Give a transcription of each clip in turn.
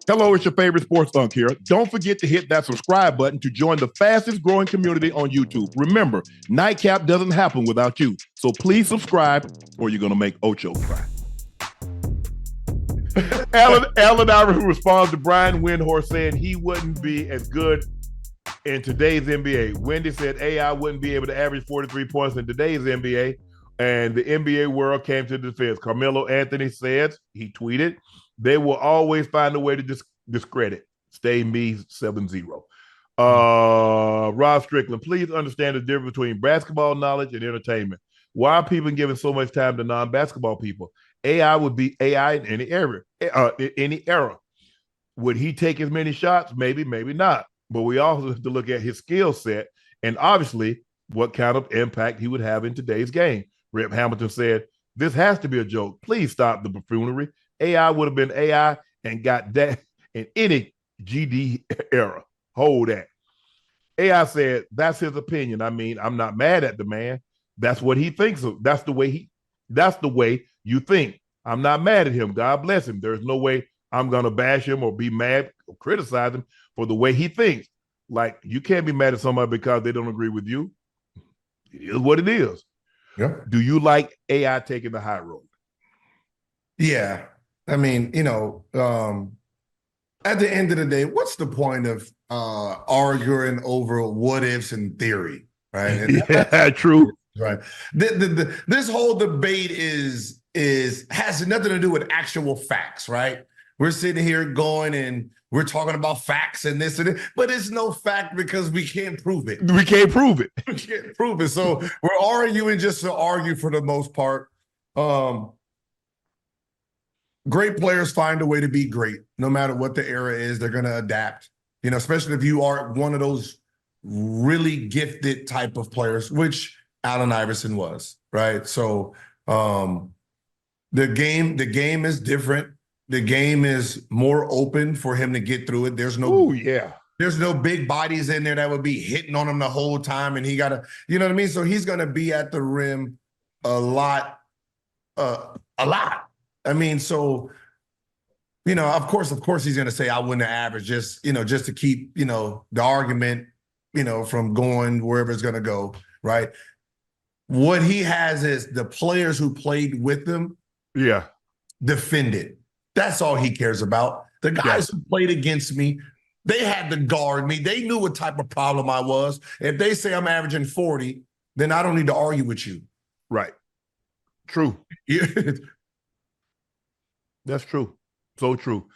Hello, it's your favorite sports Unc here. Don't forget to hit that subscribe button to join the fastest growing community on YouTube. Remember, Nightcap doesn't happen without you. So please subscribe or you're going to make Ocho cry. Allen Iverson responds to Brian Windhorst saying he wouldn't be as good in today's NBA. Wendy said AI wouldn't be able to average 43 points in today's NBA, and the NBA world came to the defense. Carmelo Anthony said, he tweeted, they will always find a way to discredit. Stay me 7-0. Rob Strickland, please understand the difference between basketball knowledge and entertainment. Why are people giving so much time to non-basketball people? AI would be AI in any era. Would he take as many shots? Maybe, maybe not. But we also have to look at his skill set and obviously what kind of impact he would have in today's game. Rip Hamilton said, this has to be a joke. Please stop the buffoonery. AI would have been AI and got that in any GD era. Hold that. AI said, that's his opinion. I mean, I'm not mad at the man. That's what he thinks of. That's the way you think. I'm not mad at him. God bless him. There's no way I'm going to bash him or be mad or criticize him for the way he thinks. Like, you can't be mad at somebody because they don't agree with you. It is what it is. Yeah. Do you like AI taking the high road? Yeah. I mean, at the end of the day, what's the point of arguing over what ifs and theory, right? And yeah, true. Right. This whole debate has nothing to do with actual facts, right? We're sitting here going and we're talking about facts and this and that, but it's no fact because we can't prove it. We can't prove it. We can't prove it. So we're arguing just to argue for the most part. Great players find a way to be great. No matter what the era is, they're going to adapt. Especially if you are one of those really gifted type of players, which Allen Iverson was, right? So the game is different. The game is more open for him to get through it. There's no big bodies in there that would be hitting on him the whole time, and he gotta, you know what I mean? So he's gonna be at the rim a lot. I mean, so of course he's gonna say I wouldn't average just to keep the argument from going wherever it's gonna go, right? What he has is the players who played with him, defended. That's all he cares about. The guys who played against me, they had to guard me. They knew what type of problem I was. If they say I'm averaging 40, then I don't need to argue with you. Right. True. That's true. So true.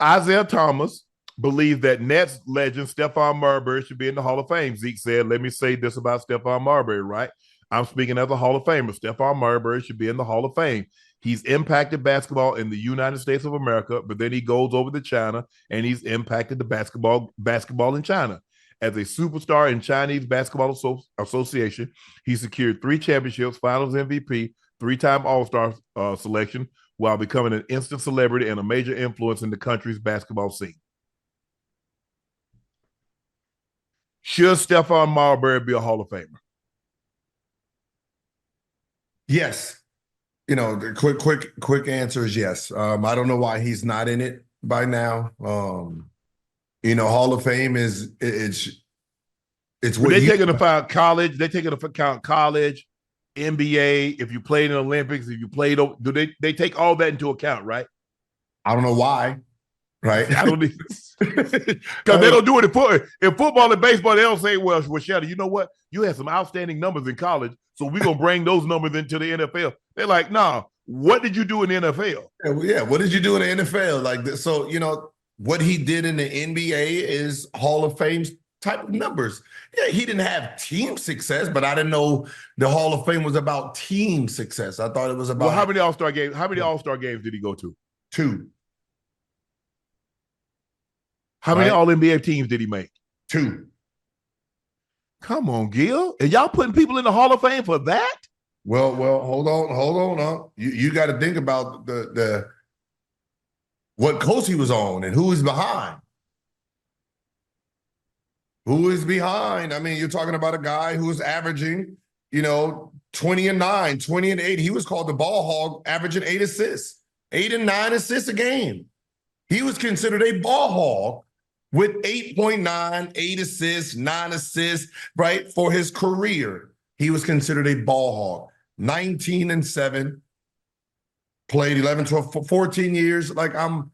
Isaiah Thomas believes that Nets legend Stephon Marbury should be in the Hall of Fame. Zeke said, let me say this about Stephon Marbury, right? I'm speaking as a Hall of Famer. Stephon Marbury should be in the Hall of Fame. He's impacted basketball in the United States of America, but then he goes over to China and he's impacted the basketball in China. As a superstar in Chinese Basketball Association, he secured 3 championships, finals MVP, 3-time All-Star selection, while becoming an instant celebrity and a major influence in the country's basketball scene. Should Stephon Marbury be a Hall of Famer? Yes. The quick answer is yes. I don't know why he's not in it by now. Hall of Fame it's what they take into account college. They take into account college, NBA. If you played in the Olympics, if you played, do they take all that into account? Right? I don't know why. Right? I don't because they don't do it in football and baseball. They don't say, well, Shannon, you know what? You had some outstanding numbers in college, so we're gonna bring those numbers into the NFL. They're like, nah, what did you do in the NFL? Yeah, what did you do in the NFL? Like, so what he did in the NBA is Hall of Fame type of numbers. Yeah, he didn't have team success, but I didn't know the Hall of Fame was about team success. I thought it was about how many All-Star games? How many All-Star games did he go to? 2. How many All-NBA teams did he make? 2. Come on, Gil. And y'all putting people in the Hall of Fame for that? Well, hold on. You got to think about the what coach he was on and who is behind. Who is behind? I mean, you're talking about a guy who was averaging, 20 and 9, 20 and 8. He was called the ball hog, averaging 8 assists, 8 and 9 assists a game. He was considered a ball hog with 8.9, 8 assists, 9 assists, right? For his career, he was considered a ball hog. 19-7, played 11, 12, 14 years. Hold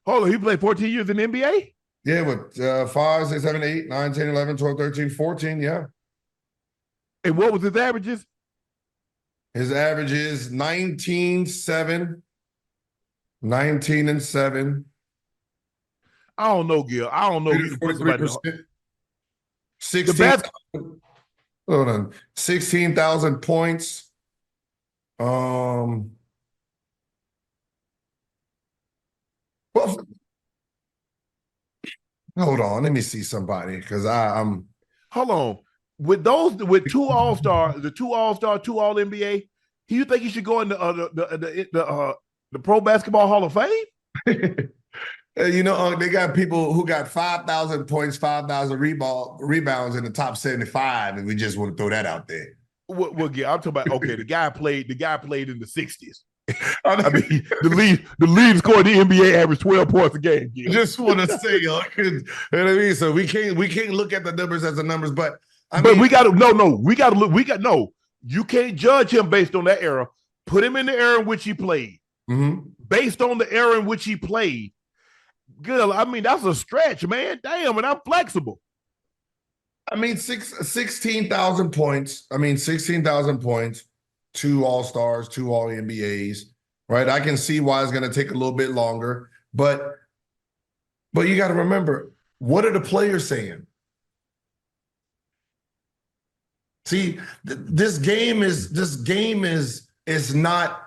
on, he played 14 years in the NBA? Yeah, with 5, 6, 7, 8, 9, 10, 11, 12, 13, 14, yeah. And what was his averages? His average is 19-7, 19-7. I don't know, Gil. I don't know if you can put somebody 16, hold on. 16,000 points. Well, hold on. Let me see somebody because I'm. Hold on. With two All-Star, two All-NBA, do you think he should go in the Pro Basketball Hall of Fame? They got people who got 5,000 points, 5,000 rebounds in the top 75, and we just want to throw that out there. Well, yeah, I'm talking about, okay, the guy played in the 60s. I mean, the lead score in the NBA averaged 12 points a game. Gil. Just want to say, you know what I mean? So we can't look at the numbers as the numbers, but we got to you can't judge him based on that era. Put him in the era in which he played. Mm-hmm. Based on the era in which he played. Good. I mean, that's a stretch, man. Damn, and I'm flexible. I mean, 16,000 points. 16,000 points, 2 All-Stars, 2 All-NBAs, right? I can see why it's going to take a little bit longer, but you got to remember, what are the players saying? See, this game is not.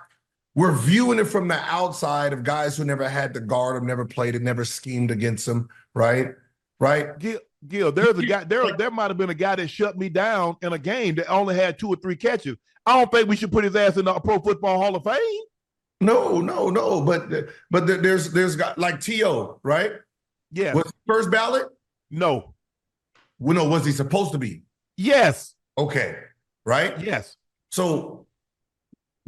We're viewing it from the outside of guys who never had to guard him, never played it, never schemed against him, right? Right? Gil, there's a guy. There might have been a guy that shut me down in a game that only had 2 or 3 catches. I don't think we should put his ass in the Pro Football Hall of Fame. No. But there's got like T.O., right? Yeah. Was he first ballot? No. Well, no. Was he supposed to be? Yes. Okay. Right? Yes. So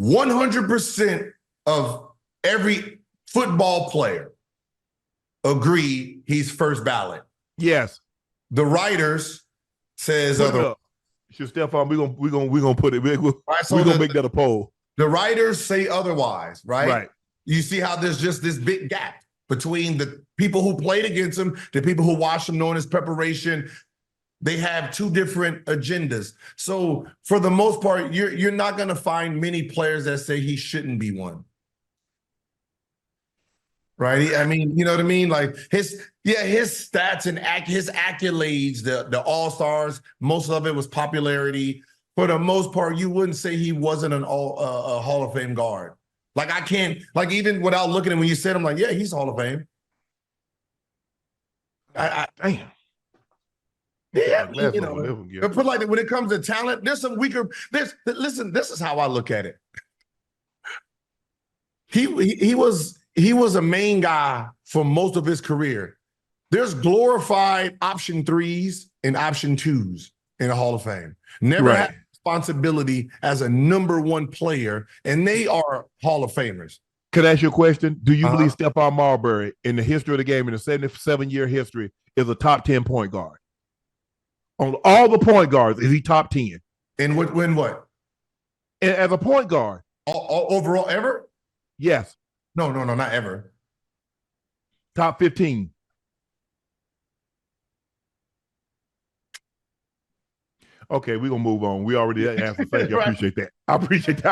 100% of every football player agree he's first ballot. Yes. The writers says other. Stephon, we're gonna put it. We're gonna make that a poll. The writers say otherwise, right? Right. You see how there's just this big gap between the people who played against him, the people who watched him knowing his preparation. They have 2 different agendas. So for the most part, you're not going to find many players that say he shouldn't be one. Right? I mean, you know what I mean? Like his stats and his accolades, the All-Stars, most of it was popularity. For the most part, you wouldn't say he wasn't a Hall of Fame guard. Like I can't, like even without looking at when you said, I'm like, yeah, he's Hall of Fame. Damn. Yeah, but like when it comes to talent, there's some weaker. Listen, this is how I look at it. He was a main guy for most of his career. There's glorified option 3s and option 2s in the Hall of Fame. Never had responsibility as a number 1 player, and they are Hall of Famers. Could I ask you a question? Do you believe Stephon Marbury, in the history of the game, in the 77-year history, is a top 10 point guard? On all the point guards, is he top 10? And when what? As a point guard. All overall ever? Yes. No, not ever. Top 15. Okay, we're going to move on. We already answered. Thank you. I appreciate that. I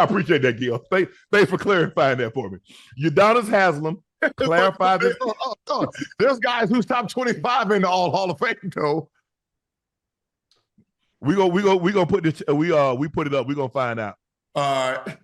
appreciate that, Gil. Thanks for clarifying that for me. Udonis Haslem clarified this. There's guys who's top 25 in the All Hall of Fame, though. We gonna put this. We put it up. We're gonna find out. All right.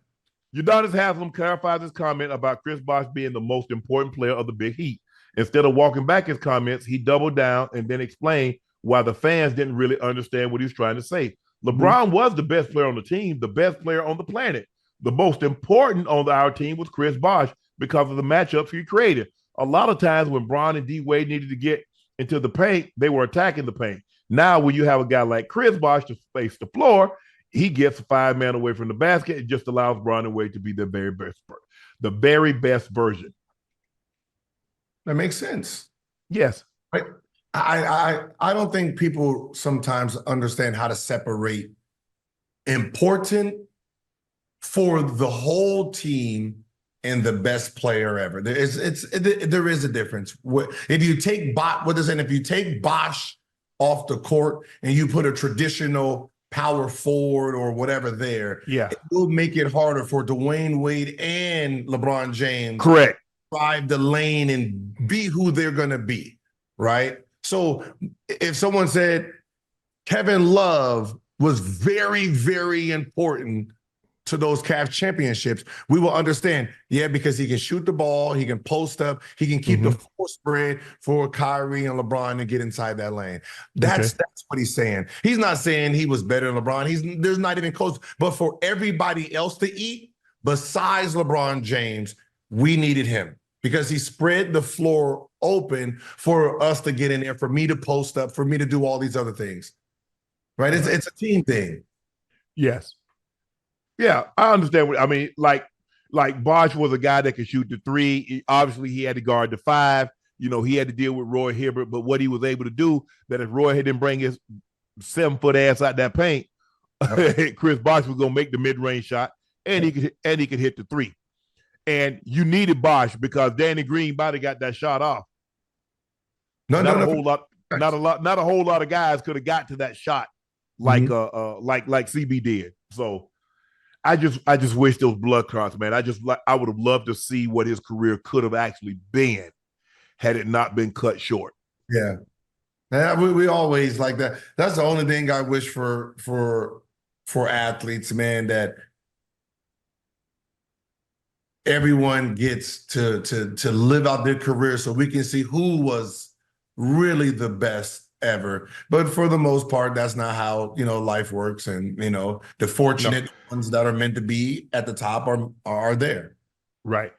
Udonis Haslem clarifies his comment about Chris Bosh being the most important player of the Big Heat. Instead of walking back his comments, he doubled down and then explained why the fans didn't really understand what he was trying to say. LeBron was the best player on the team, the best player on the planet. The most important on our team was Chris Bosh because of the matchups he created. A lot of times when Bron and D Wade needed to get into the paint, they were attacking the paint. Now, when you have a guy like Chris Bosh to space the floor, he gets 5 man away from the basket. It just allows Bron and Wade to be the very best version. That makes sense. Yes. Right? I don't think people sometimes understand how to separate important for the whole team and the best player ever. There is a difference. If you take if you take Bosh off the court and you put a traditional power forward or whatever there, Yeah. it will make it harder for Dwayne Wade and LeBron James Correct. to drive the lane and be who they're going to be, right? So if someone said Kevin Love was very, very important to those Cavs championships, we will understand, because he can shoot the ball, he can post up, he can keep the full spread for Kyrie and LeBron to get inside that lane. That's what he's saying. He's not saying he was better than LeBron. There's not even close. But for everybody else to eat, besides LeBron James, we needed him because he spread the floor open for us to get in there, for me to post up, for me to do all these other things. Right? It's a team thing. Yes. Yeah, I understand what I mean. Like Bosh was a guy that could shoot the three. Obviously, he had to guard the five. He had to deal with Roy Hibbert, but what he was able to do, that if Roy didn't bring his 7-foot ass out that paint, Chris Bosh was gonna make the mid-range shot, and he could hit the three. And you needed Bosh because Danny Green body got that shot off. Not a whole lot of guys could have got to that shot like CB did. So I just wish those blood clots, man. I would have loved to see what his career could have actually been had it not been cut short. Yeah. We always like that. That's the only thing I wish for athletes, man, that everyone gets to live out their career so we can see who was really the best ever. But for the most part, that's not how, life works. And, the fortunate ones that are meant to be at the top are there. Right.